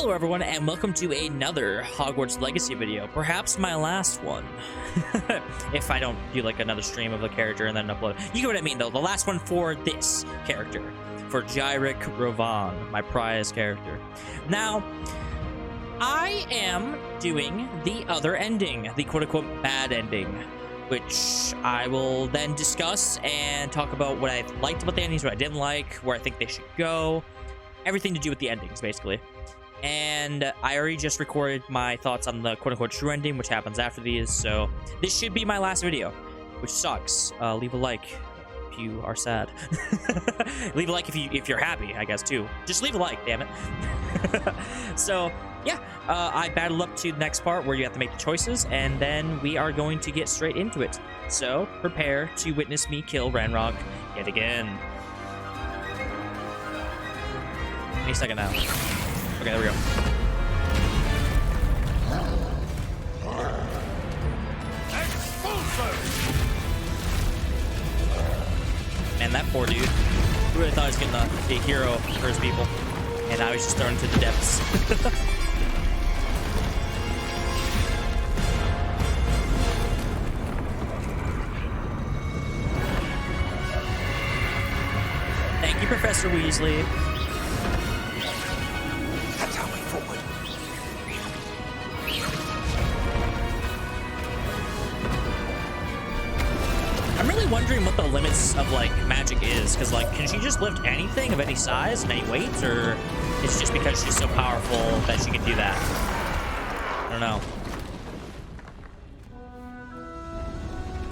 Hello everyone, and welcome to another Hogwarts Legacy video. Perhaps my last one. If I don't do like another stream of a character and then upload. You get what I mean though, the last one for this character. For Gyrick Rovan, my prize character. Now, I am doing the other ending, the quote-unquote bad ending, which I will then discuss and talk about what I liked about the endings, what I didn't like, where I think they should go. Everything to do with the endings, basically. And I already just recorded my thoughts on the quote-unquote true ending, which happens after these, so this should be my last video, which sucks. Leave a like if you are sad. Leave a like if you're happy, I guess, too. Just leave a like, damn it. So, yeah, I battled up to the next part where you have to make the choices, and then we are going to get straight into it. So, prepare to witness me kill Ranrock yet again. Any second now. Okay, there we go. Man, that poor dude. Who really thought he was getting a hero for his people? And now he's just thrown into the depths. Thank you, Professor Weasley. Wondering what the limits of like magic is, because like can she just lift anything of any size and any weight, or it's just because she's so powerful that she can do that? I don't know.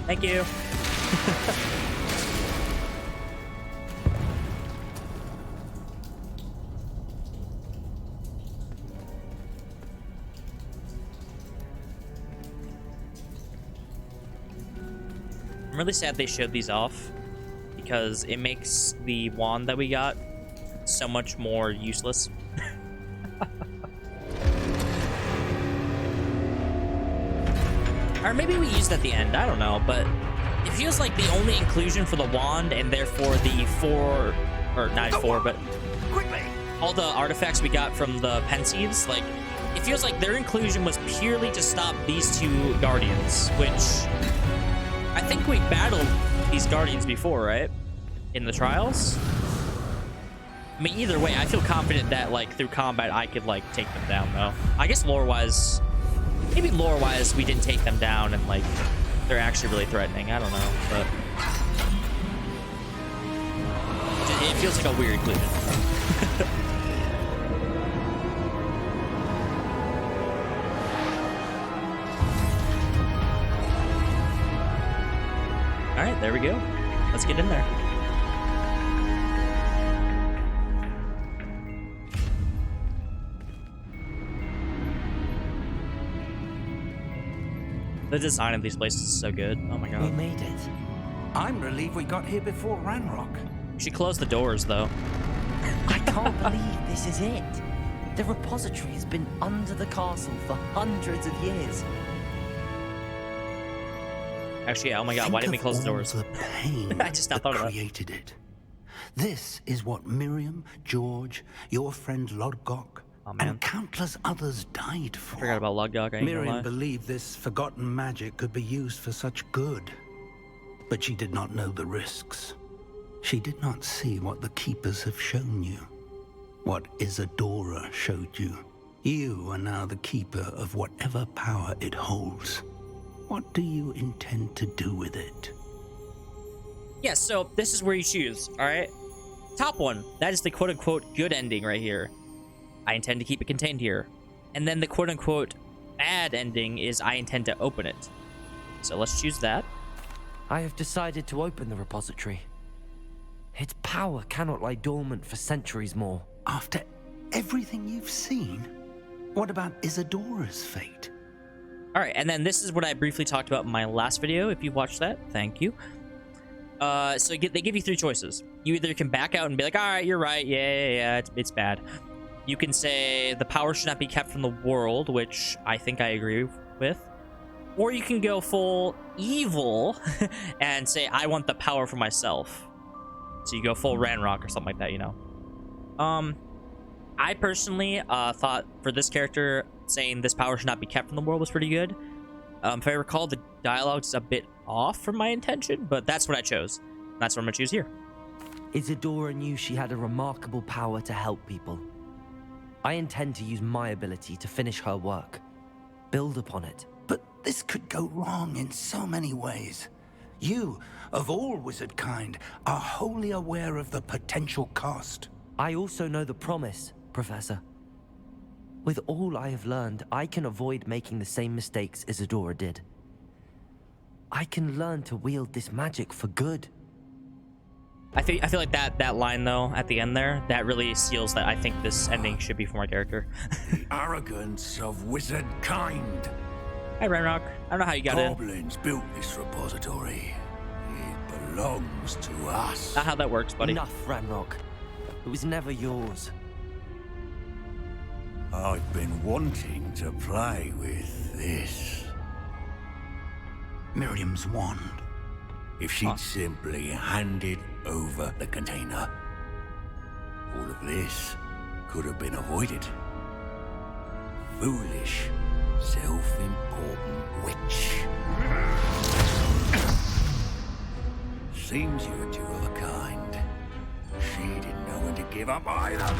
Thank you. I'm really sad they showed these off because it makes the wand that we got so much more useless. Or maybe we used it at the end, I don't know, but it feels like the only inclusion for the wand and therefore the but quickly all the artifacts we got from the Pensieves, like it feels like their inclusion was purely to stop these two guardians, which I think we battled these guardians before, right? In the trials? I mean, either way, I feel confident that, like, through combat, I could, like, take them down, though. I guess lore-wise... Maybe lore-wise, we didn't take them down and, like, they're actually really threatening. I don't know, but... It feels like a weird inclusion. All right, there we go. Let's get in there. The design of these places is so good. Oh my god. We made it. I'm relieved we got here before Ranrock. She closed the doors, though. I can't believe this is it. The repository has been under the castle for hundreds of years. Actually, oh my god, why didn't we close the doors? The pain I just not thought of that. Created it. This is what Miriam, George, your friend Lodgok, and countless others died for. I forgot about Lodgok. Miriam believed this forgotten magic could be used for such good, but she did not know the risks. She did not see what the Keepers have shown you, what Isadora showed you. You are now the Keeper of whatever power it holds. What do you intend to do with it? Yeah, so this is where you choose, all right? Top one, that is the quote-unquote good ending right here. I intend to keep it contained here. And then the quote-unquote bad ending is I intend to open it. So let's choose that. I have decided to open the repository. Its power cannot lie dormant for centuries more. After everything you've seen, what about Isadora's fate? All right, and then this is what I briefly talked about in my last video. If you watched that, thank you. So they give you three choices. You either can back out and be like, all right, you're right. Yeah, it's bad. You can say the power should not be kept from the world, which I think I agree with. Or you can go full evil and say, I want the power for myself. So you go full Ranrock or something like that, you know. I personally thought for this character, saying this power should not be kept from the world was pretty good. If I recall, the dialogue's a bit off from my intention, but that's what I chose. That's what I'm gonna choose here. Isadora knew she had a remarkable power to help people. I intend to use my ability to finish her work. Build upon it. But this could go wrong in so many ways. You, of all wizard kind, are wholly aware of the potential cost. I also know the promise, Professor. With all I have learned, I can avoid making the same mistakes Isadora did. I can learn to wield this magic for good. I feel like that line though at the end there, that really seals that I think this ending should be for my character. The arrogance of wizard kind. Hi Renrock. I don't know how you got in. Goblins built this repository. It belongs to us. Not how that works, buddy. Enough, Ranrock. It was never yours. I've been wanting to play with this. Miriam's wand. If she'd simply handed over the container, all of this could have been avoided. Foolish, self-important witch. Seems you're two of a kind. She didn't know when to give up either.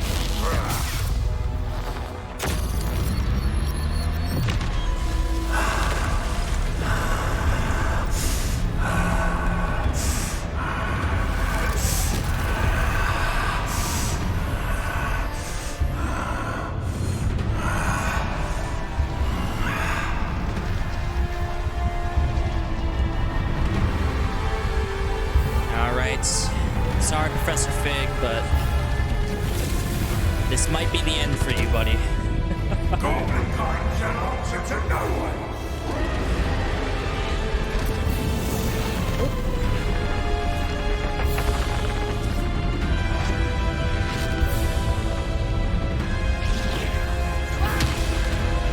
Sorry, Professor Fig, but this might be the end for you, buddy. Goblin kind shall answer to no one.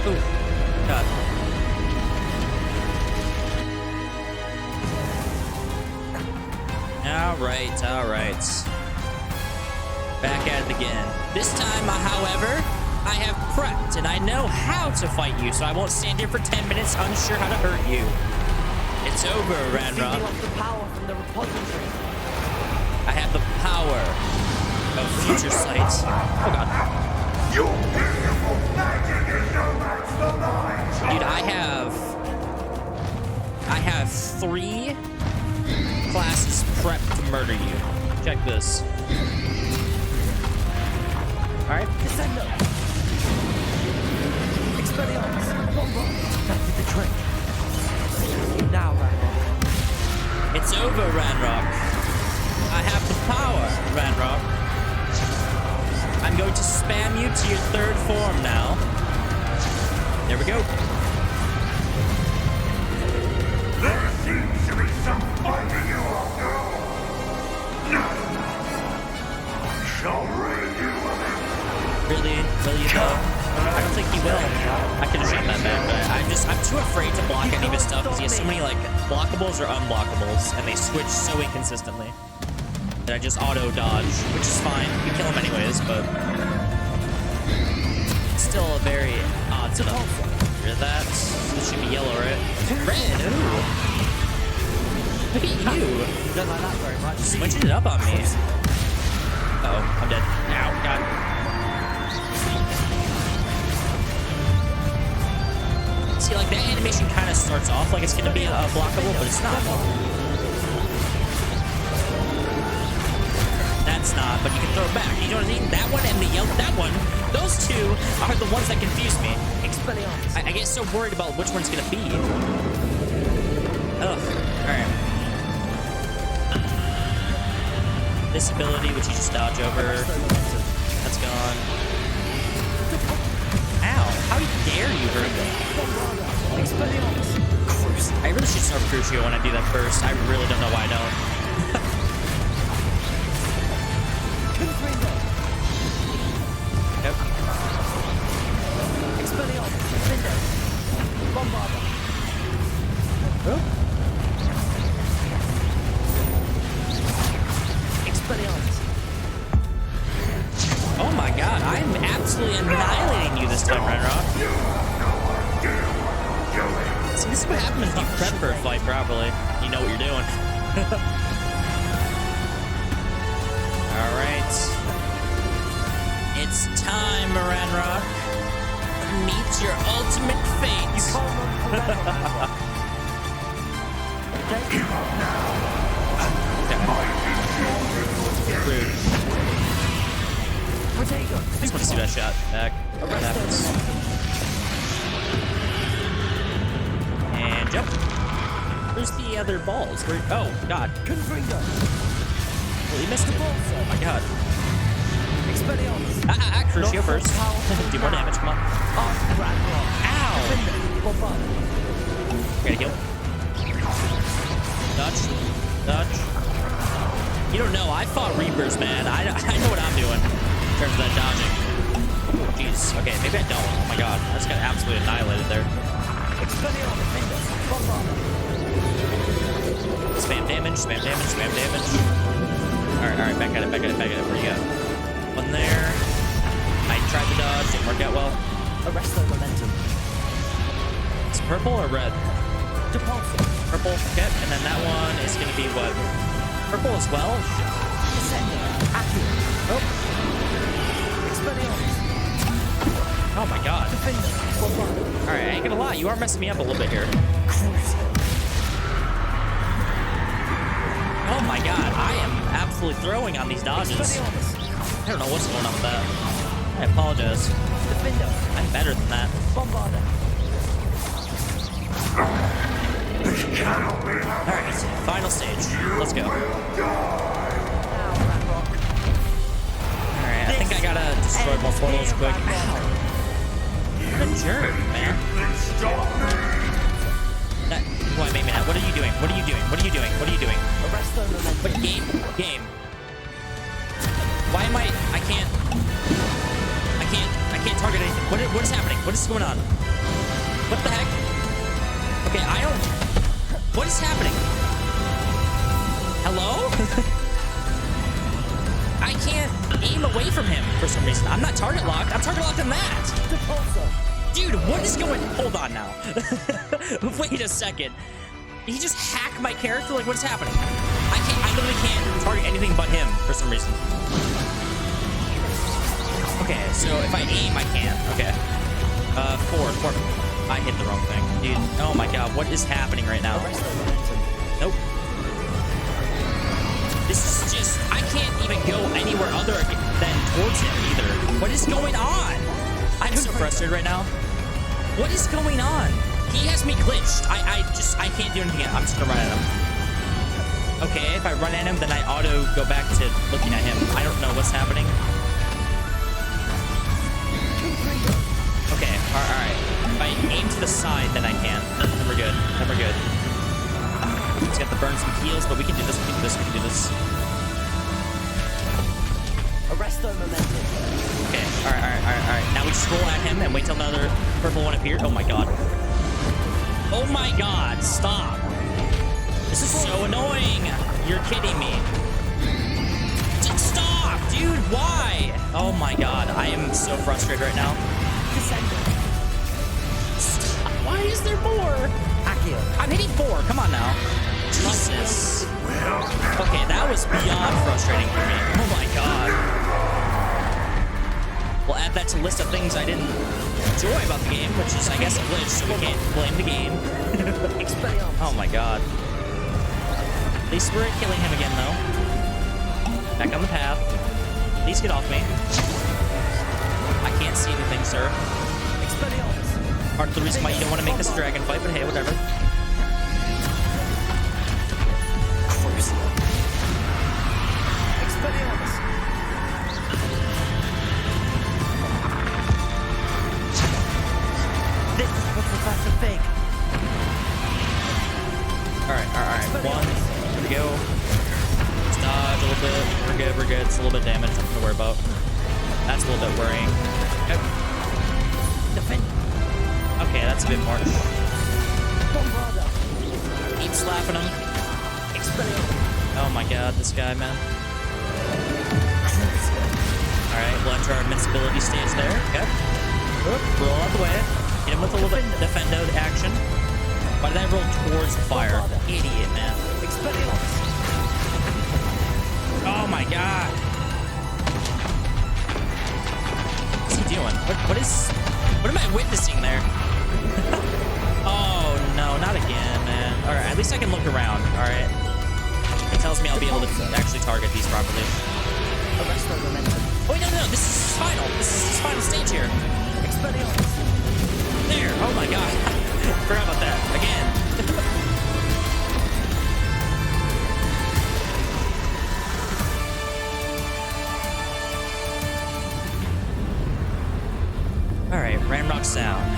Oh, God. All right. Back at it again. This time, however, I have prepped and I know how to fight you, so I won't stand here for 10 minutes unsure how to hurt you. It's over, Ranrock. Feeding off the power from the repository. I have the power of future sight. Oh God. Your beautiful magic is no match for mine. Dude, I have 3 classes prepped to murder you. Check this. Alright. Descendo. Expelliarmus. That did the trick. Now, Ranrock. It's over, Ranrock. I have the power, Ranrock. I'm going to spam you to your 3rd form now. There we go. There seems to be some fighting you after all. No. I shall rid you of it. Really though? I don't think he will. I could have shot that back, but I'm too afraid to block any of his stuff because he has so many like blockables or unblockables, and they switch so inconsistently that I just auto dodge, which is fine. We kill him anyways, but it's still a very odd setup. Hear that? This should be yellow, right? Red. Ooh. Look at you. Don't like that very much. Switching it up on me. Uh-oh, I'm dead. Ow, God. See, like, that animation kind of starts off like it's going to be blockable, but it's not. That's not, but you can throw it back. You know what I mean? That one and the yellow, that one, those two are the ones that confuse me. I get so worried about which one's going to be. Ugh. Alright. This ability, which you just dodge over. That's gone. Ow. How dare you hurt me? I really should start Crucio when I do that first. I really don't know why I don't. Yep. Oh my God, I'm this time, Renrock. You have no idea what you're doing. See, this is what happens when you prep for a fight properly. You know what you're doing. Alright. It's time, Renrock. Meet your ultimate fate. Give up now. Rude. Protego. I just want to see that shot back. What happens? And jump. Where's the other balls? Where? Oh, God. Confringo. Well, he missed it. Oh, my God. Expelliarmus. Crucio first. Do more damage. Come on. Ow. Gotta kill. Dodge. Dodge. You don't know. I fought Reapers, man. I know what I'm doing in terms of that dodging. Oh, jeez. Okay, maybe I don't. Oh, my God. I just got absolutely annihilated there. Spam damage, spam damage, spam damage. Alright, back at it, back at it, back at it. Where you got? One there. I tried to dodge, didn't work out well. Arrest the momentum. It's purple or red? Depulso. Purple, okay. And then that one is gonna be what? Purple as well? Descender. Accio. Oh. Expelliarmus. Oh my God. Defender. Alright, I ain't gonna lie, you are messing me up a little bit here. Oh my God, I am absolutely throwing on these dodges. I don't know what's going on with that. I apologize. Defender. I'm better than that. Bombarder. This cannot be happening. Alright, final stage. Let's go. Alright, I think I gotta destroy more portals quick. What a jerk, man. Stop me. Why made me that? What are you doing? What are you doing? What are you doing? What are you doing? Arrest the momentum. What game? Game. Why am I can't target anything. What is happening? What is going on? What the heck? Okay, I don't. What is happening? Hello? I can't aim away from him for some reason. I'm not target locked. I'm target locked on that. Depulso. Dude, what is going? Hold on now. Wait a second. Did he just hack my character? Like, what's happening? I literally can't target anything but him for some reason. Okay, so if I aim, I can. Okay. Four. I hit the wrong thing. Dude, oh my God, what is happening right now? Arrest the momentum. Nope. This is just, I can't even go anywhere other than towards him either. What is going on? I'm so frustrated right now. What is going on? He has me glitched. I can't do anything. I'm just gonna run at him. Okay, if I run at him, then I auto go back to looking at him. I don't know what's happening. Okay, alright. If I aim to the side, then I can. Then we're good. Then we're good. Just got to burn some heals, but we can do this. We can do this. We can do this. Arrest the momentum. Okay, alright. Now we scroll at him and wait till another purple one appears. Oh my God. Oh my God, stop. This is so annoying. You're kidding me. Stop, dude, why? Oh my God, I am so frustrated right now. Stop. Why is there more? Accio. I'm hitting 4, come on now. Jesus. Okay, that was beyond frustrating for me. Oh my God. We'll add that to the list of things I didn't enjoy about the game, which is, I guess, a glitch, so we can't blame the game. Oh my God. At least we're killing him again, though. Back on the path. Please get off me. I can't see anything, sir. Part of the reason why you don't want to make this a dragon fight, but hey, whatever. This is what Professor Fig. Alright. One. Here we go. Let's dodge a little bit. We're good. It's a little bit damaged. Nothing to worry about. That's a little bit worrying. Okay. Defend. Okay, that's a bit more. Keep slapping him. Oh my God, this guy, man. Alright, we'll enter our invincibility stage there. Okay. Roll out the way. Hit him with a little bit of defendo action. Why did I roll towards fire? Idiot, man. Oh my god. What's he doing? What am I witnessing there? Oh no, not again, man. Alright, at least I can look around, alright? It tells me I'll be able to actually target these properly. Oh wait, no, this is his final. This is his final stage here. There, oh my god. Forgot about that. Again. Alright, Ramrock Sound.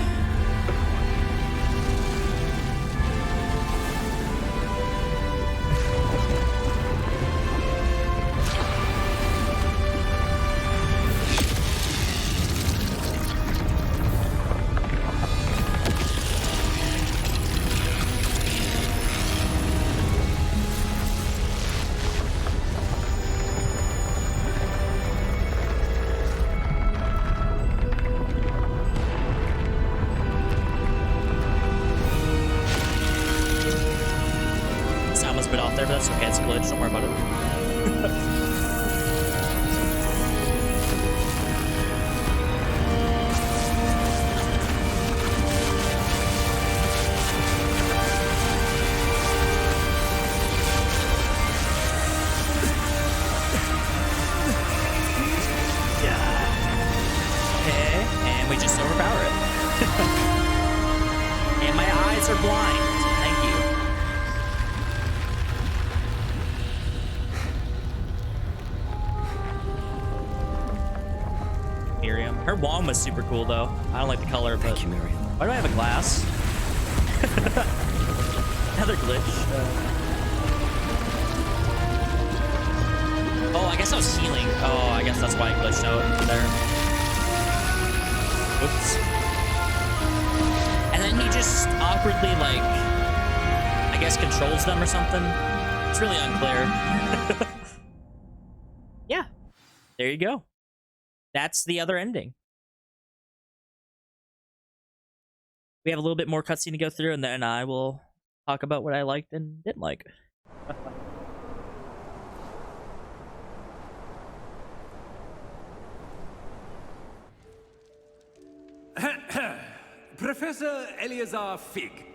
That's okay, it's a glitch, don't worry about it. Okay, and we just overpower it. And my eyes are blind. Thank you. Her wand was super cool, though. I don't like the color, but... Thank you, Miriam. Why do I have a glass? Another glitch. Oh, I guess I was healing. Oh, I guess that's why I glitched out there. Oops. And then he just awkwardly, like... I guess controls them or something. It's really unclear. Yeah. There you go. That's the other ending. We have a little bit more cutscene to go through, and then I will talk about what I liked and didn't like. Professor Eleazar Fig.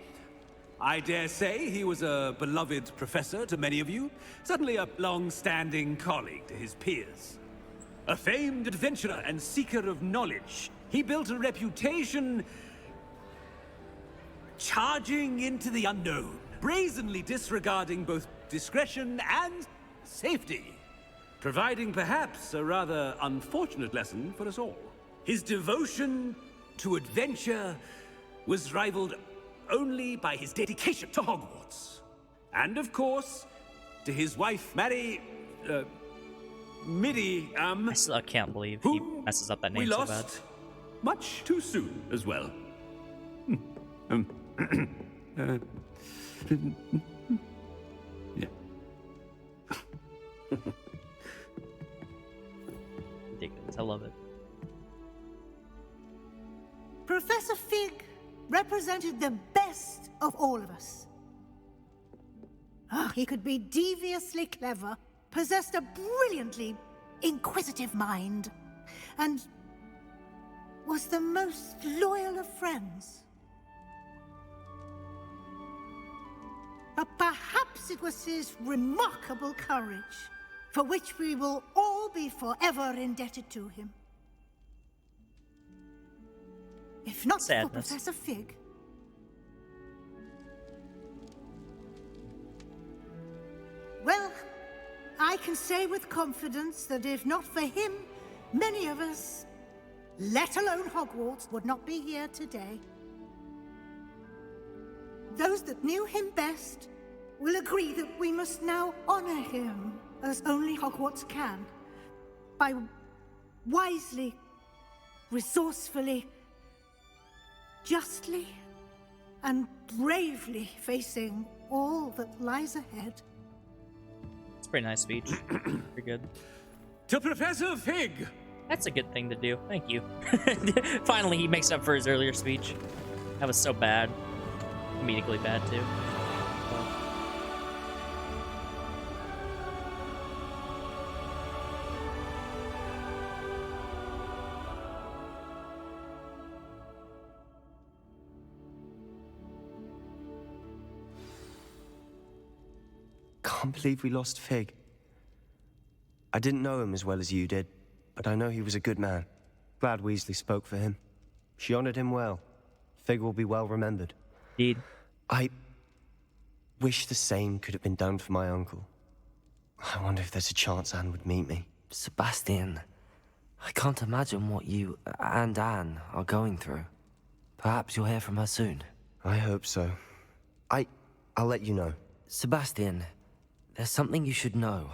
I dare say he was a beloved professor to many of you, certainly a long-standing colleague to his peers. A famed adventurer and seeker of knowledge, he built a reputation charging into the unknown, brazenly disregarding both discretion and safety, providing perhaps a rather unfortunate lesson for us all. His devotion to adventure was rivaled only by his dedication to Hogwarts. And of course, to his wife, Midi, I still can't believe he messes up that name so bad. We lost much too soon as well. Yeah. Ridiculous. I love it. Professor Fig represented the best of all of us. He could be deviously clever, possessed a brilliantly inquisitive mind, and was the most loyal of friends. But perhaps it was his remarkable courage, for which we will all be forever indebted to him. If not for Professor Fig, well, I can say with confidence that if not for him, many of us, let alone Hogwarts, would not be here today. Those that knew him best will agree that we must now honor him as only Hogwarts can, by wisely, resourcefully, justly, and bravely facing all that lies ahead. It's a pretty nice speech. Pretty good. To Professor Fig, That's a good thing to do. Thank you. Finally, he makes up for his earlier speech. That was so bad. Comedically bad, too. Can't believe we lost Fig. I didn't know him as well as you did, but I know he was a good man. Glad Weasley spoke for him. She honored him well. Fig will be well remembered. Indeed. I wish the same could have been done for my uncle. I wonder if there's a chance Anne would meet me. Sebastian, I can't imagine what you and Anne are going through. Perhaps you'll hear from her soon. I hope so. I'll let you know. Sebastian, there's something you should know.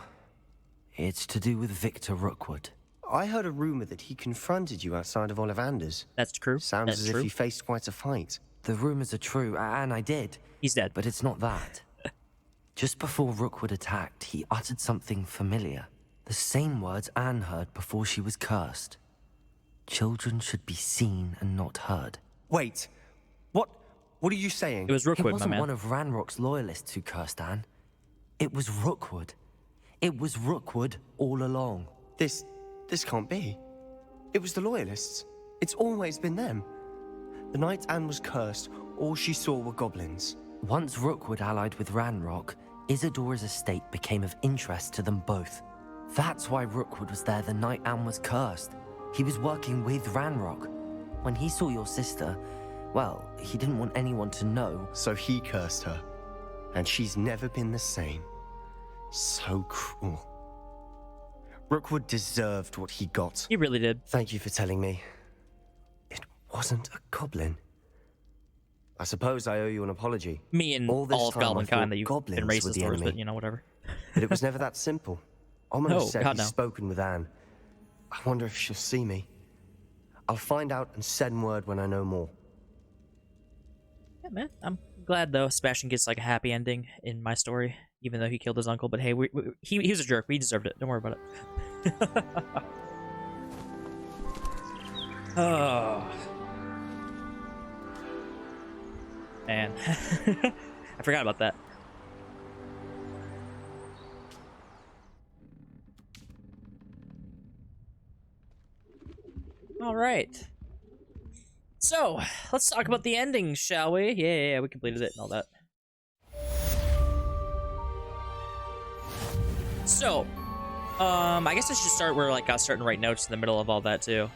It's to do with Victor Rookwood. I heard a rumor that he confronted you outside of Ollivander's. That's true. Sounds That's as true. if you faced quite a fight. The rumors are true, and I did. He's dead. But it's not that. Just before Rookwood attacked, he uttered something familiar. The same words Anne heard before she was cursed. Children should be seen and not heard. Wait, what are you saying? It was It Rookwood, my wasn't man. one of Ranrock's loyalists who cursed Anne. It was Rookwood. It was Rookwood all along. This can't be. It was the Loyalists. It's always been them. The night Anne was cursed, all she saw were goblins. Once Rookwood allied with Ranrock, Isadora's estate became of interest to them both. That's why Rookwood was there the night Anne was cursed. He was working with Ranrock. When he saw your sister, well, he didn't want anyone to know. So he cursed her. And she's never been the same. So cruel. Rookwood deserved what he got. He really did. Thank you for telling me. It wasn't a goblin. I suppose I owe you an apology. Me and All this all of time I Goblin thought Kind that you've goblins been were racist the towards, enemy. but, you know, whatever. But it was never that simple. Omar No, said God, he's no. spoken with Anne. I wonder if she'll see me. I'll find out and send word when I know more. Yeah, man. I'm glad, though, Sebastian gets, like, a happy ending in my story, even though he killed his uncle. But, hey, he was a jerk. We deserved it. Don't worry about it. Oh. Man. I forgot about that. All right. So, let's talk about the ending, shall we? Yeah, we completed it and all that. So, I guess I should start where, like, I was starting to write notes in the middle of all that, too.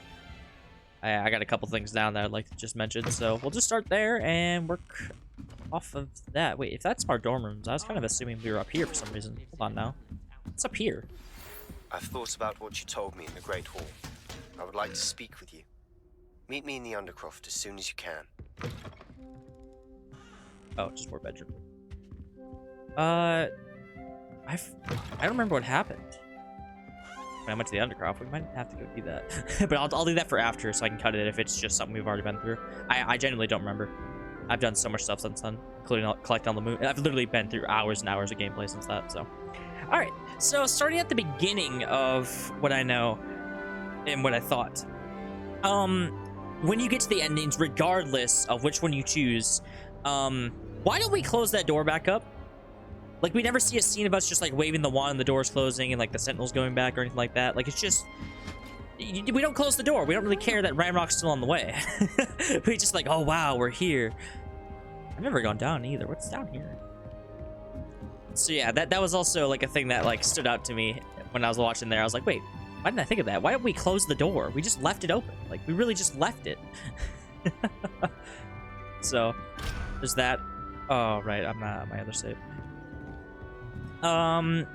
I got a couple things down that I'd like to just mention, so we'll just start there and work off of that. Wait, if that's our dorm rooms, I was kind of assuming we were up here for some reason. Hold on now. It's up here. I've thought about what you told me in the Great Hall. I would like to speak with you. Meet me in the Undercroft as soon as you can. Oh, just more bedroom. I don't remember what happened when I went to the Undercroft. We might have to go do that. But I'll do that for after so I can cut it if it's just something we've already been through. I genuinely don't remember. I've done so much stuff since then, including collecting on the moon. I've literally been through hours and hours of gameplay since that, so. Alright, so starting at the beginning of what I know and what I thought. When you get to the endings, regardless of which one you choose, why don't we close that door back up? Like, we never see a scene of us just, like, waving the wand and the door's closing and, like, the sentinels going back or anything like that. Like, it's just... We don't close the door. We don't really care that Ranrock's still on the way. We just like, oh, wow, we're here. I've never gone down either. What's down here? So, yeah, that was also, like, a thing that, like, stood out to me when I was watching there. I was like, wait, why didn't I think of that? Why didn't we close the door? We just left it open. Like, we really just left it. So, there's that. Oh, right, I'm not at my other save. And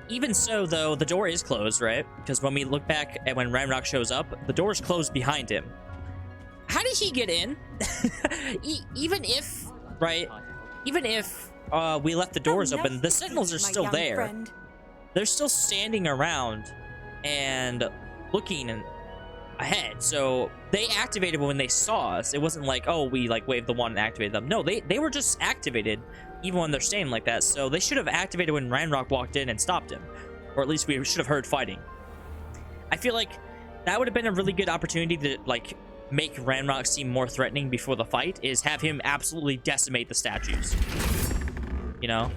even so, though, the door is closed, right? Because when we look back at when Ranrock shows up, the door is closed behind him. How did he get in? Even if, right? Even if we left the doors open, the sentinels are still there. They're still standing around and looking ahead. So they activated when they saw us. It wasn't like, oh, we like waved the wand and activated them. No, they were just activated even when they're standing like that. So they should have activated when Ranrock walked in and stopped him, or at least we should have heard fighting. I feel like that would have been a really good opportunity to like make Ranrock seem more threatening before the fight, is have him absolutely decimate the statues. You know?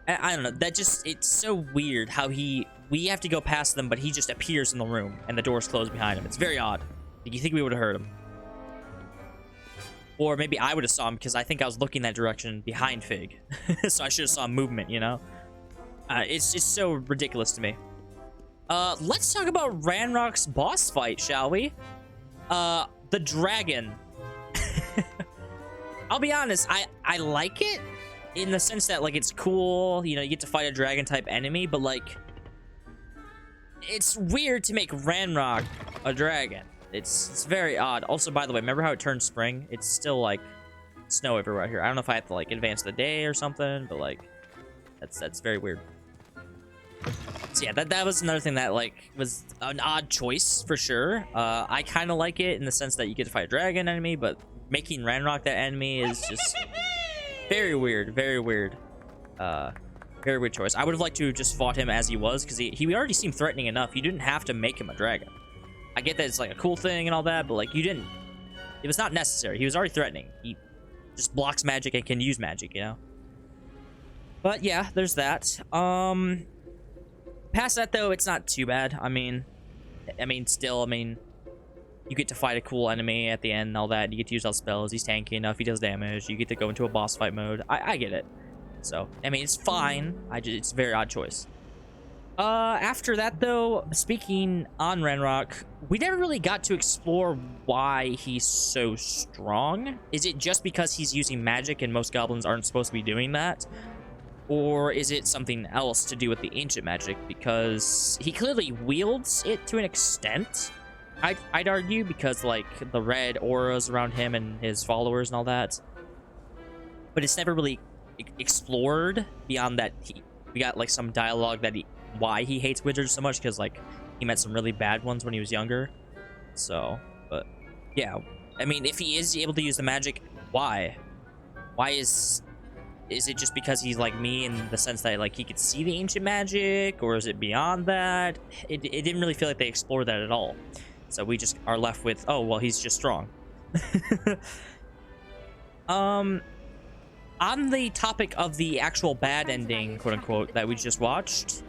I don't know, that just, it's so weird how we have to go past them, but he just appears in the room and the door's closed behind him. It's very odd. You think we would have heard him? Or maybe I would have saw him, because I think I was looking that direction behind Fig. So I should have saw movement, you know? It's just so ridiculous to me. Let's talk about Ranrock's boss fight, shall we? The dragon. I'll be honest, I like it in the sense that, like, it's cool, you know, you get to fight a dragon type enemy, but like, it's weird to make Ranrock a dragon. It's very odd. Also, by the way, remember how it turned spring? It's still like snow everywhere here. I don't know if I have to like advance the day or something, but like, that's very weird. So yeah, that was another thing that like was an odd choice for sure. I kind of like it in the sense that you get to fight a dragon enemy, but making Ranrock that enemy is just very weird, very weird. Very weird choice. I would have liked to have just fought him as he was, because he already seemed threatening enough. You didn't have to make him a dragon. I get that it's like a cool thing and all that, but like, you didn't. It was not necessary. He was already threatening. He just blocks magic and can use magic, you know? But yeah, there's that. Past that though, it's not too bad. I mean, still, you get to fight a cool enemy at the end and all that. You get to use all spells. He's tanky enough. He does damage. You get to go into a boss fight mode. I get it. So, I mean, it's fine. It's a very odd choice. After that though, speaking on Ranrock, we never really got to explore why he's so strong. Is it just because he's using magic and most goblins aren't supposed to be doing that? Or is it something else to do with the ancient magic? Because he clearly wields it to an extent, I'd argue, because like the red auras around him and his followers and all that. But it's never really explored beyond that. We got like some dialogue that why he hates wizards so much, because like he met some really bad ones when he was younger. So, but yeah, I mean, if he is able to use the magic, why is it just because he's like me in the sense that like he could see the ancient magic, or is it beyond that? It didn't really feel like they explored that at all. So we just are left with, oh well, he's just strong. On the topic of the actual bad ending, quote unquote, that we just watched,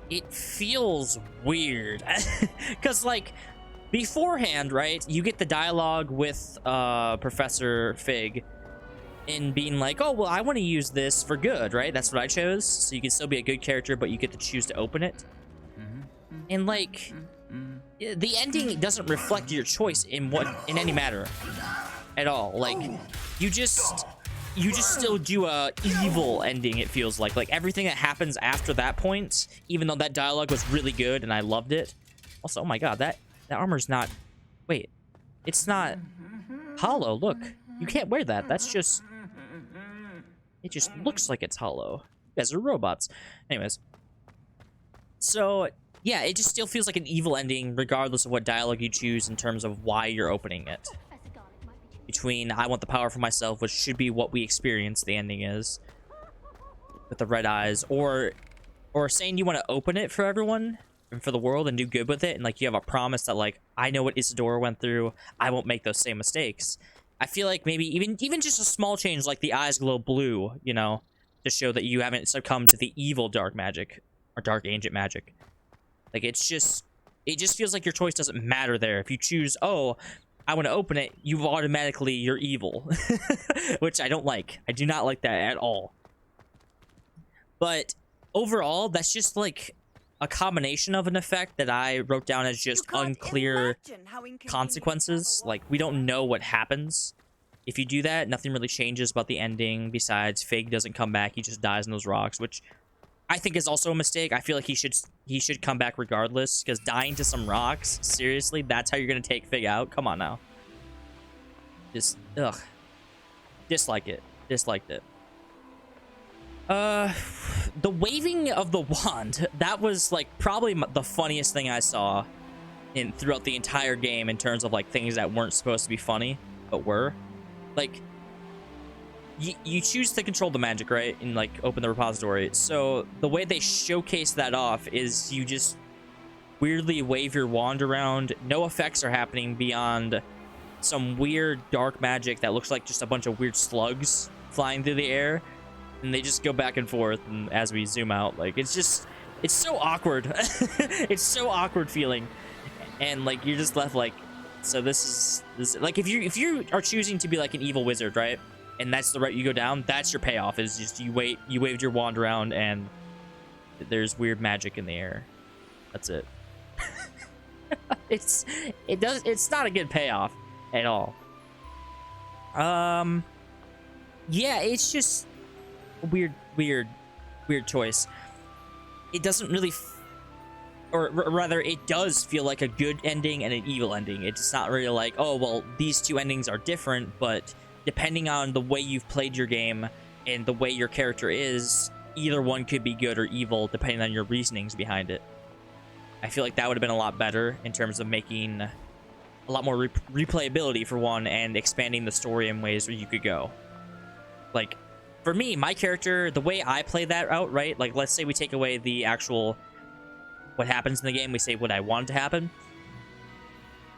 it feels weird. Because like beforehand, right, you get the dialogue with Professor Fig in being like, oh well, I want to use this for good, right? That's what I chose. So you can still be a good character, but you get to choose to open it. And like, the ending doesn't reflect your choice in any matter at all. Like, you just still do a evil ending, it feels like everything that happens after that point, even though that dialogue was really good and I loved it. Also, oh my god, that armor's not, wait, it's not hollow. Look, you can't wear that. That's just, it just looks like it's hollow. You guys are robots. Anyways, so yeah, it just still feels like an evil ending regardless of what dialogue you choose in terms of why you're opening it. Between I want the power for myself, which should be what we experience, the ending is, with the red eyes, or saying you want to open it for everyone and for the world and do good with it, and like you have a promise that like, I know what Isadora went through, I won't make those same mistakes. I feel like maybe even just a small change, like the eyes glow blue, you know, to show that you haven't succumbed to the evil dark magic or dark ancient magic. Like, it just feels like your choice doesn't matter there. If you choose, oh, I want to open it, you're evil. Which I don't like. I do not like that at all. But overall, that's just like a combination of an effect that I wrote down as just unclear consequences. Like, we don't know what happens. If you do that, nothing really changes about the ending. Besides, Fig doesn't come back. He just dies in those rocks, which I think is also a mistake. I feel like he should come back regardless, because dying to some rocks, seriously, that's how you're gonna take Fig out? Come on now. Just, ugh. Disliked it. The waving of the wand, that was like probably the funniest thing I saw throughout the entire game in terms of like things that weren't supposed to be funny, but were. Like, you choose to control the magic, right? And like open the repository. So the way they showcase that off is you just weirdly wave your wand around. No effects are happening beyond some weird dark magic that looks like just a bunch of weird slugs flying through the air, and they just go back and forth. And as we zoom out, like, it's so awkward. It's so awkward feeling, and like you're just left like, so this is like, if you are choosing to be like an evil wizard, right, and that's the route you go down, that's your payoff, is just you waved your wand around and there's weird magic in the air. That's it. It's not a good payoff at all. Yeah, it's just a weird choice. It doesn't really or rather, it does feel like a good ending and an evil ending. It's not really like, oh well, these two endings are different, but depending on the way you've played your game and the way your character is, either one could be good or evil depending on your reasonings behind it. I feel like that would have been a lot better in terms of making a lot more replayability for one, and expanding the story in ways where you could go. Like, for me, my character, the way I play that out, right? Like, let's say we take away the actual what happens in the game, we say what I want to happen.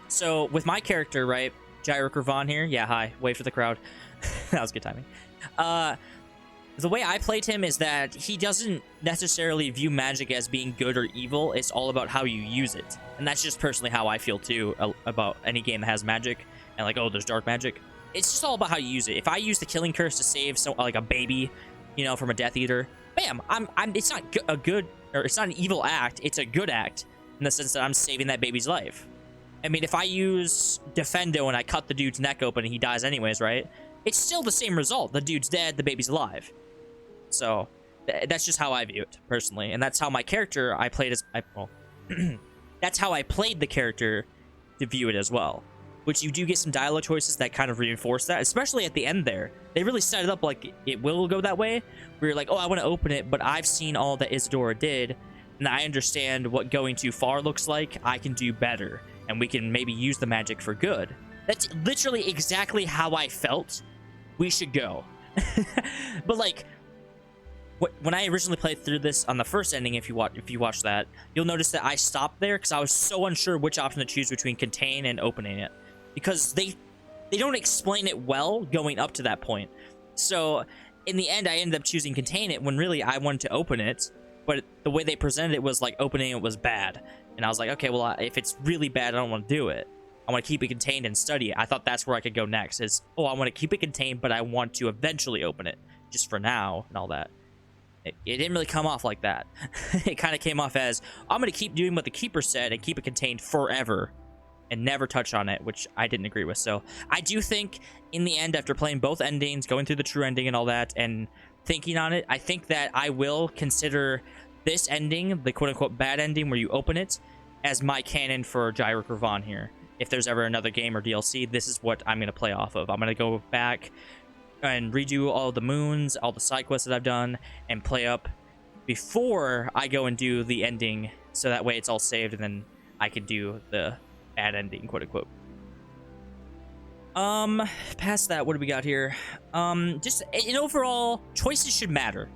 So with my character, right, Gyrick Vaughn here, yeah, hi, wave for the crowd. That was good timing. The way I played him is that he doesn't necessarily view magic as being good or evil. It's all about how you use it. And that's just personally how I feel too about any game that has magic. And like, oh, there's dark magic. It's just all about how you use it. If I use the killing curse to save like a baby, you know, from a Death Eater, bam, it's not a good, or it's not an evil act. It's a good act in the sense that I'm saving that baby's life. I mean, if I use Defendo and I cut the dude's neck open and he dies anyways, right? It's still the same result. The dude's dead, the baby's alive. So that's just how I view it personally, and that's how my character I played as that's how I played the character to view it as well. Which you do get some dialogue choices that kind of reinforce that, especially at the end there. They really set it up like it will go that way. Where you're like, oh, I want to open it, but I've seen all that Isadora did, and I understand what going too far looks like. I can do better, and we can maybe use the magic for good. That's literally exactly how I felt we should go. But like, when I originally played through this on the first ending, if you watch that, you'll notice that I stopped there because I was so unsure which option to choose between contain and opening it, because they don't explain it well going up to that point. So in the end, I ended up choosing contain it when really I wanted to open it, but the way they presented it was like opening it was bad, and I was like, okay, well, if it's really bad, I don't want to do it. I want to keep it contained and study it. I thought that's where I could go next. Is, oh, I want to keep it contained, but I want to eventually open it, just for now and all that. It didn't really come off like that. It kind of came off as, I'm going to keep doing what the Keeper said and keep it contained forever and never touch on it, which I didn't agree with. So I do think in the end, after playing both endings, going through the true ending and all that, and thinking on it, I think that I will consider this ending, the quote-unquote bad ending where you open it, as my canon for Gyrick Vaughn here. If there's ever another game or DLC, this is what I'm going to play off of. I'm going to go back and redo all the moons, all the side quests that I've done, and play up before I go and do the ending, so that way it's all saved, and then I can do the bad ending, quote unquote. Past that, what do we got here? Just in overall, choices should matter,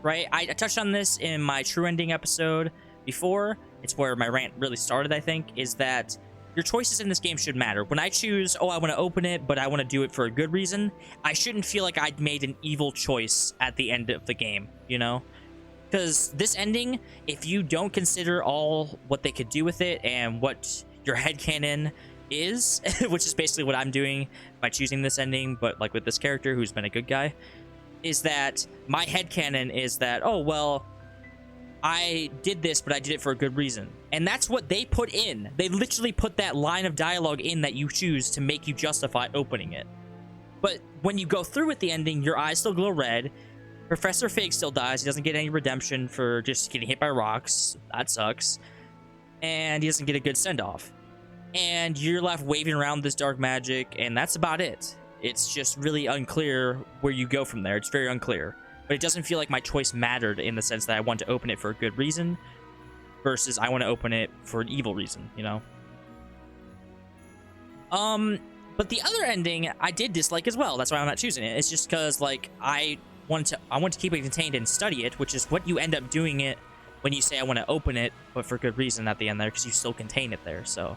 right? I touched on this in my true ending episode before. It's where my rant really started, I think, is that your choices in this game should matter. When I choose, oh, I want to open it, but I want to do it for a good reason, I shouldn't feel like I'd made an evil choice at the end of the game, you know? Because this ending, if you don't consider all what they could do with it and what your headcanon is, which is basically what I'm doing by choosing this ending, but like with this character who's been a good guy, is that my headcanon is that, oh, well, I did this, but I did it for a good reason. And that's what they put in. They literally put that line of dialogue in that you choose to make you justify opening it. But when you go through with the ending, your eyes still glow red. Professor Fig still dies. He doesn't get any redemption for just getting hit by rocks. That sucks. And he doesn't get a good send-off. And you're left waving around this dark magic, and that's about it. It's just really unclear where you go from there. It's very unclear. But it doesn't feel like my choice mattered in the sense that I want to open it for a good reason versus I want to open it for an evil reason, you know? But the other ending I did dislike as well. That's why I'm not choosing it. It's just because, like, I want to keep it contained and study it, which is what you end up doing it when you say I want to open it, but for good reason at the end there, because you still contain it there. So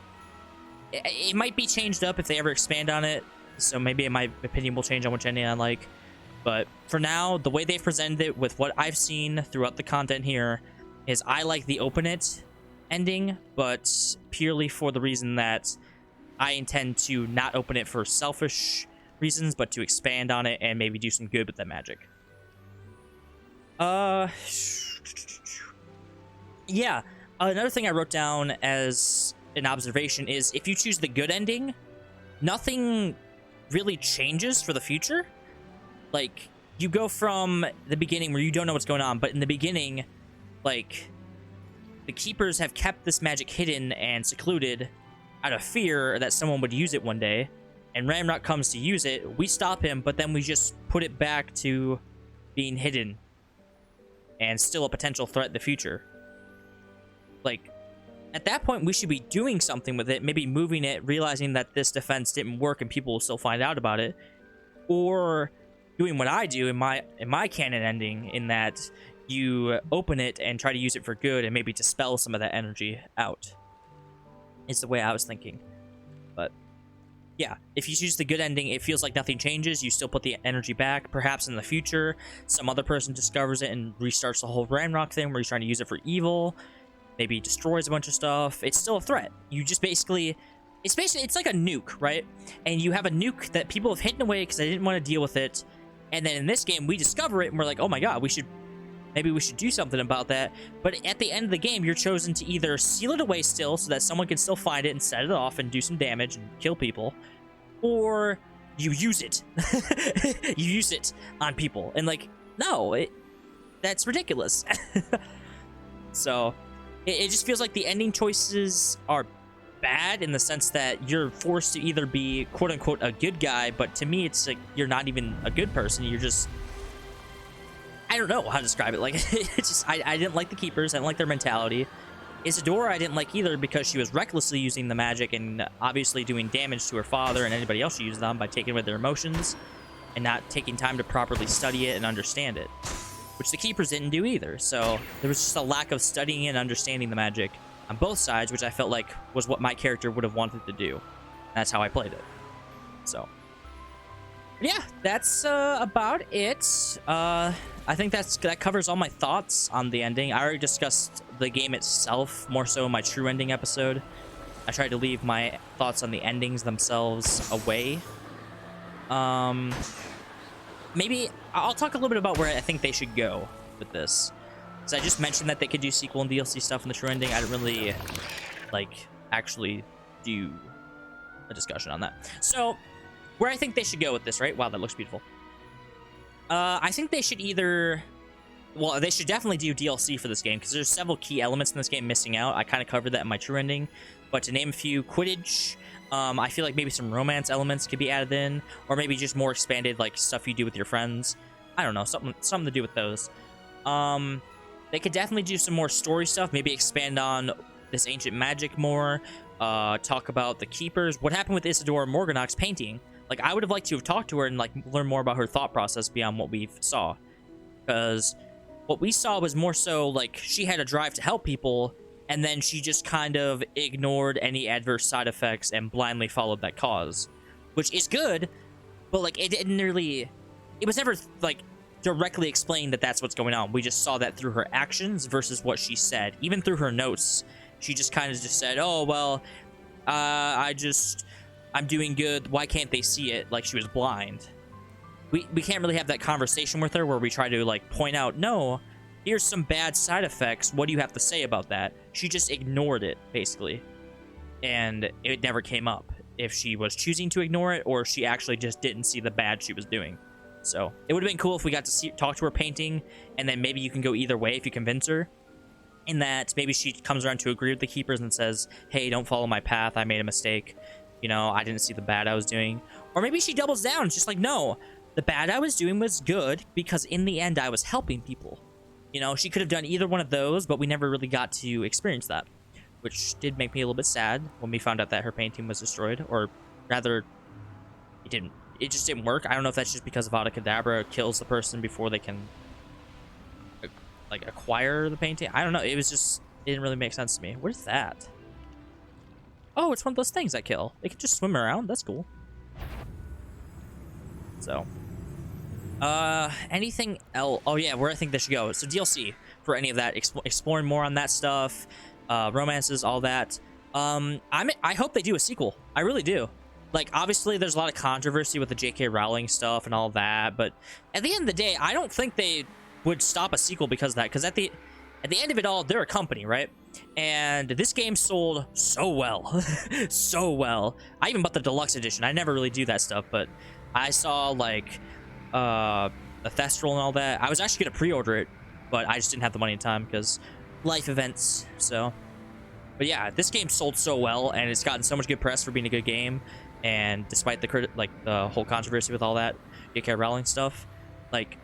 it might be changed up if they ever expand on it. So maybe my opinion will change on which ending I like. But for now, the way they've presented it with what I've seen throughout the content here is I like the open it ending, but purely for the reason that I intend to not open it for selfish reasons, but to expand on it and maybe do some good with that magic. Yeah, another thing I wrote down as an observation is if you choose the good ending, nothing really changes for the future. Like, you go from the beginning where you don't know what's going on, but in the beginning, like, the Keepers have kept this magic hidden and secluded out of fear that someone would use it one day, and Ramrock comes to use it, we stop him, but then we just put it back to being hidden and still a potential threat in the future. Like, at that point, we should be doing something with it, maybe moving it, realizing that this defense didn't work and people will still find out about it, or doing what I do in my canon ending, in that you open it and try to use it for good and maybe dispel some of that energy out. It's the way I was thinking. But yeah, if you choose the good ending, it feels like nothing changes. You still put the energy back. Perhaps in the future, some other person discovers it and restarts the whole Ramrock thing where he's trying to use it for evil. Maybe destroys a bunch of stuff. It's still a threat. You just basically... It's like a nuke, right? And you have a nuke that people have hidden away because they didn't want to deal with it. And then in this game, we discover it and we're like, oh my god, maybe we should do something about that. But at the end of the game, you're chosen to either seal it away still so that someone can still find it and set it off and do some damage and kill people, or you use it. You use it on people. And like, no, that's ridiculous. So it just feels like the ending choices are bad in the sense that you're forced to either be quote unquote a good guy, but to me it's like you're not even a good person. You're just, I don't know how to describe it. Like, it's just, I didn't like the Keepers. I didn't like their mentality. Isadora I didn't like either because she was recklessly using the magic and obviously doing damage to her father and anybody else who used them by taking away their emotions and not taking time to properly study it and understand it, which the Keepers didn't do either. So there was just a lack of studying and understanding the magic on both sides, which I felt like was what my character would have wanted to do. That's how I played it. So yeah, that's about it. I think that covers all my thoughts on the ending. I already discussed the game itself more so in my true ending episode. I tried to leave my thoughts on the endings themselves away. Maybe I'll talk a little bit about where I think they should go with this. So I just mentioned that they could do sequel and DLC stuff in the true ending. I didn't really like actually do a discussion on that. So where I think they should go with this, right? Wow, that looks beautiful. I think they should either... Well, they should definitely do DLC for this game, because there's several key elements in this game missing out. I kind of covered that in my true ending. But to name a few, Quidditch. I feel like maybe some romance elements could be added in, or maybe just more expanded, like, stuff you do with your friends. I don't know, something to do with those. They could definitely do some more story stuff, maybe expand on this ancient magic more, talk about the Keepers. What happened with Isadora Morganach's painting? Like, I would have liked to have talked to her and, like, learn more about her thought process beyond what we saw. Because what we saw was more so, like, she had a drive to help people, and then she just kind of ignored any adverse side effects and blindly followed that cause. Which is good, but, like, it didn't really... It was never, like, directly explained that that's what's going on. We just saw that through her actions versus what she said. Even through her notes, she just kind of just said, oh, well, I'm doing good. Why can't they see it? Like she was blind. We can't really have that conversation with her where we try to like point out, no, here's some bad side effects. What do you have to say about that? She just ignored it basically. And it never came up if she was choosing to ignore it or she actually just didn't see the bad she was doing. So it would have been cool if we got to talk to her painting, and then maybe you can go either way if you convince her. In that maybe she comes around to agree with the Keepers and says, hey, don't follow my path. I made a mistake. You know, I didn't see the bad I was doing. Or maybe she doubles down. It's just like, no, the bad I was doing was good because in the end I was helping people. You know, she could have done either one of those, but we never really got to experience that, which did make me a little bit sad when we found out that her painting was destroyed, or rather, it just didn't work. I don't know if that's just because Avada Kedavra kills the person before they can like acquire the painting. I don't know. It was just, it didn't really make sense to me. What is that? Oh, it's one of those things I kill. They can just swim around. That's cool. So, anything else? Oh yeah, where I think they should go. So DLC for any of that, exploring more on that stuff, romances, all that. I hope they do a sequel. I really do. Like, obviously, there's a lot of controversy with the J.K. Rowling stuff and all that, but at the end of the day, I don't think they would stop a sequel because of that. Because at the end of it all, they're a company, right? And this game sold so well, so well. I even bought the deluxe edition. I never really do that stuff, but I saw like a Thestral and all that. I was actually gonna pre-order it, but I just didn't have the money in time because life events. So, but yeah, this game sold so well, and it's gotten so much good press for being a good game. And despite the whole controversy with all that J.K. Rowling stuff, like,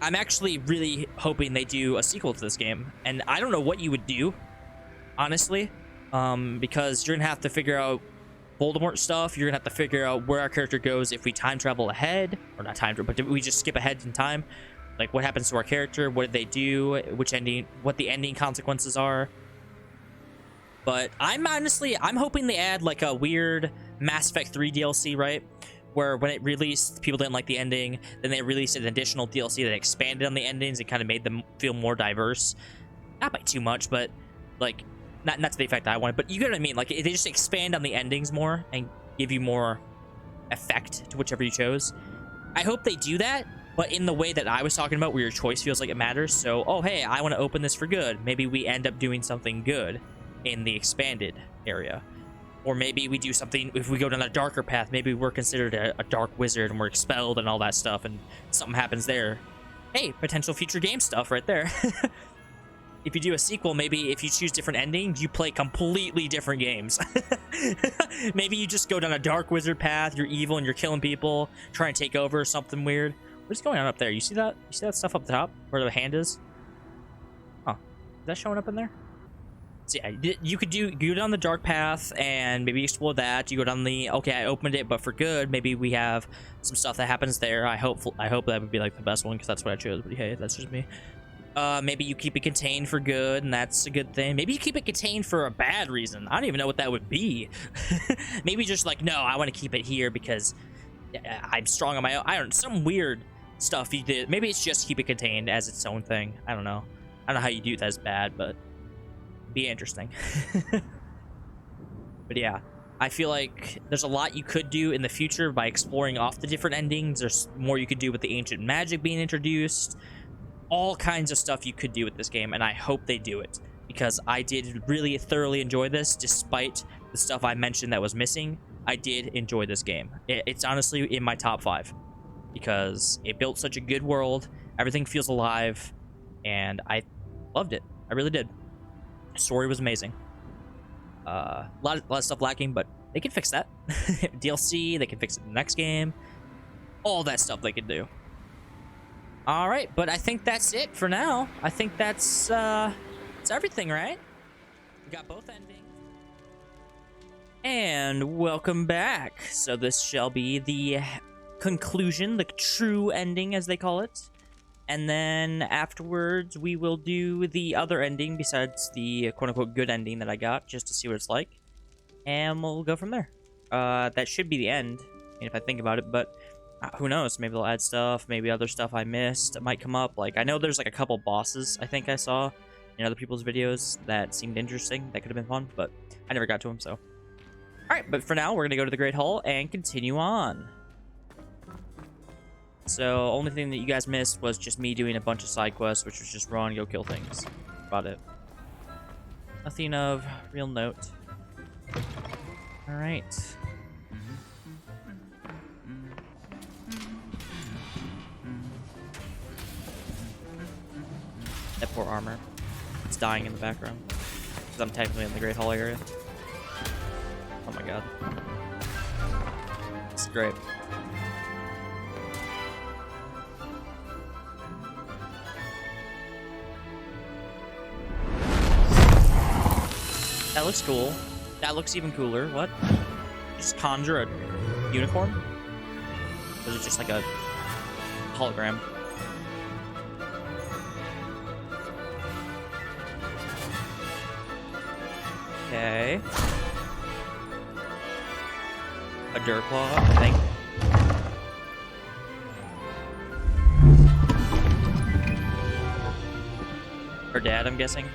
I'm actually really hoping they do a sequel to this game. And I don't know what you would do, honestly, because you're gonna have to figure out Voldemort stuff. You're gonna have to figure out where our character goes if we time travel ahead, or not time travel, but we just skip ahead in time. Like, what happens to our character? What did they do? Which ending? What the ending consequences are? But I'm hoping they add like a weird Mass Effect 3 DLC, right? Where when it released, people didn't like the ending. Then they released an additional DLC that expanded on the endings and kind of made them feel more diverse. Not by too much, but like not to the effect I wanted. But you get what I mean. Like, they just expand on the endings more and give you more effect to whichever you chose. I hope they do that, but in the way that I was talking about, where your choice feels like it matters. So, oh hey, I want to open this for good. Maybe we end up doing something good in the expanded area. Or maybe we do something, if we go down a darker path, maybe we're considered a dark wizard and we're expelled and all that stuff, and something happens there. Hey, potential future game stuff right there. If you do a sequel, maybe if you choose different endings, you play completely different games. Maybe you just go down a dark wizard path, you're evil and you're killing people, trying to take over or something weird. What's going on up there? You see that? You see that stuff up top where the hand is? Huh. Is that showing up in there? So yeah, you could go down the dark path and maybe explore that. You go down the, okay, I opened it, but for good. Maybe we have some stuff that happens there. I hope that would be like the best one because that's what I chose. But hey, that's just me. Maybe you keep it contained for good, and that's a good thing. Maybe you keep it contained for a bad reason. I don't even know what that would be. Maybe just like, no, I want to keep it here because I'm strong on my own. I don't know, some weird stuff you did. Maybe it's just keep it contained as its own thing. I don't know. I don't know how you do that as bad, but be interesting. But yeah, I feel like there's a lot you could do in the future by exploring off the different endings. There's more you could do with the ancient magic being introduced. All kinds of stuff you could do with this game, and I hope they do it because I did really thoroughly enjoy this. Despite the stuff I mentioned that was missing, I did enjoy this game. It's honestly in my top 5 because it built such a good world. Everything feels alive, and I loved it. I really did. Story was amazing. A lot of stuff lacking, but they can fix that. DLC, they can fix it in the next game. All that stuff they can do. All right, but I think that's it for now. I think that's everything, right? We got both endings. And welcome back. So this shall be the conclusion, the true ending, as they call it. And then afterwards, we will do the other ending besides the quote-unquote good ending that I got, just to see what it's like. And we'll go from there. That should be the end, if I think about it, but who knows? Maybe they'll add stuff, maybe other stuff I missed might come up. Like, I know there's like a couple bosses I think I saw in other people's videos that seemed interesting, that could have been fun, but I never got to them, so. Alright, but for now, we're gonna go to the Great Hall and continue on. So, only thing that you guys missed was just me doing a bunch of side quests, which was just run, go kill things. That's about it. Nothing of real note. Alright. That poor armor. It's dying in the background. Because I'm technically in the Great Hall area. Oh my god. It's great. That looks cool. That looks even cooler. What? Just conjure a unicorn? Or is it just like a hologram? Okay. A Durclaw, I think. Her dad, I'm guessing.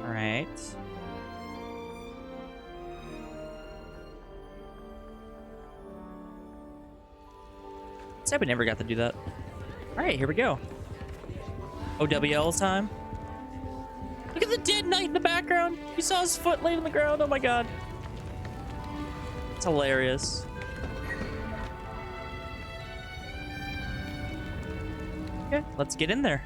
All right. Said we never got to do that. All right, here we go. OWL time. Look at the dead knight in the background. You saw his foot laid on the ground. Oh my god. It's hilarious. Okay, let's get in there.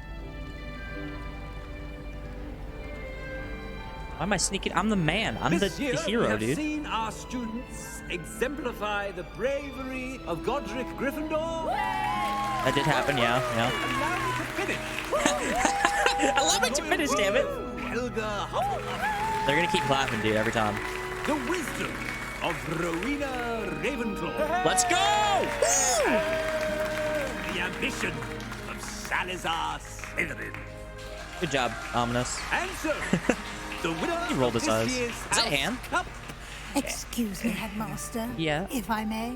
Why am I sneaking? I'm the man. I'm the hero, we have dude. Seen our students exemplify the bravery of Godric Gryffindor. That did happen, yeah. Allow me to finish. Allow me to finish, damn it. Helga Hufflepuff. They're gonna keep clapping, dude, every time. The wisdom of Rowena Ravenclaw. Let's go! The ambition of Salazar Slytherin. Good job, Ominous. And so, the winner He rolled his of eyes. this year's Is that House Han? Cup. Excuse me, Headmaster. Yeah. If I may.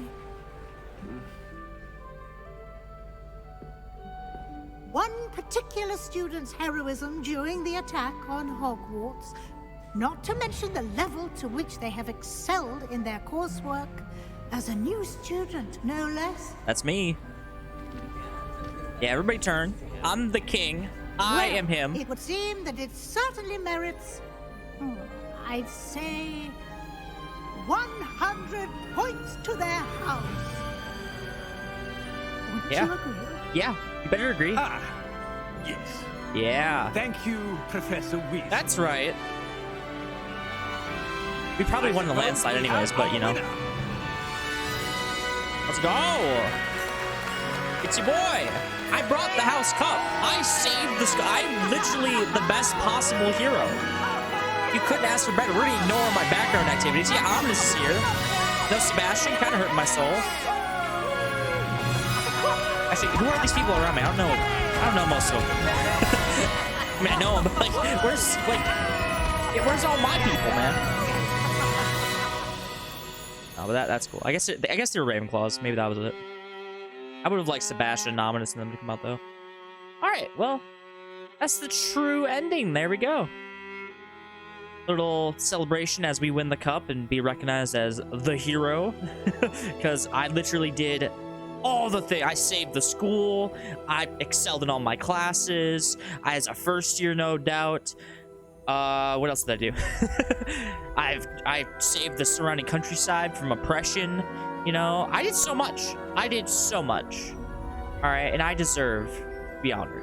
One particular student's heroism during the attack on Hogwarts, not to mention the level to which they have excelled in their coursework, as a new student, no less. That's me. Yeah, everybody turn. I'm the king. I Well, am him. It would seem that it certainly merits, I'd say, 100 points to their house. Would Yeah. you agree? Yeah, you better agree. Ah, yes. Yeah, Thank you, Professor Weasley. that's right. We probably won the landslide anyways, but you know. Let's go. It's your boy. I brought the house cup. I saved the I'm literally the best possible hero. You couldn't ask for better. We're gonna ignore my background activities. Yeah, Omnis is here. No Sebastian, kind of hurting my soul. Actually, who are these people around me? I don't know most of them. I mean, I know them, but where's all my people, man? Oh, but that's cool. I guess they were Ravenclaws. Maybe that was it. I would have liked Sebastian and Ominous and them to come out though. All right, well, that's the true ending. There we go. Little celebration as we win the cup and be recognized as the hero, because I literally did all the things. I saved the school. I excelled in all my classes. I, as a first year, no doubt. What else did I do? I saved the surrounding countryside from oppression. You know, I did so much. I did so much. All right, and I deserve to be honored.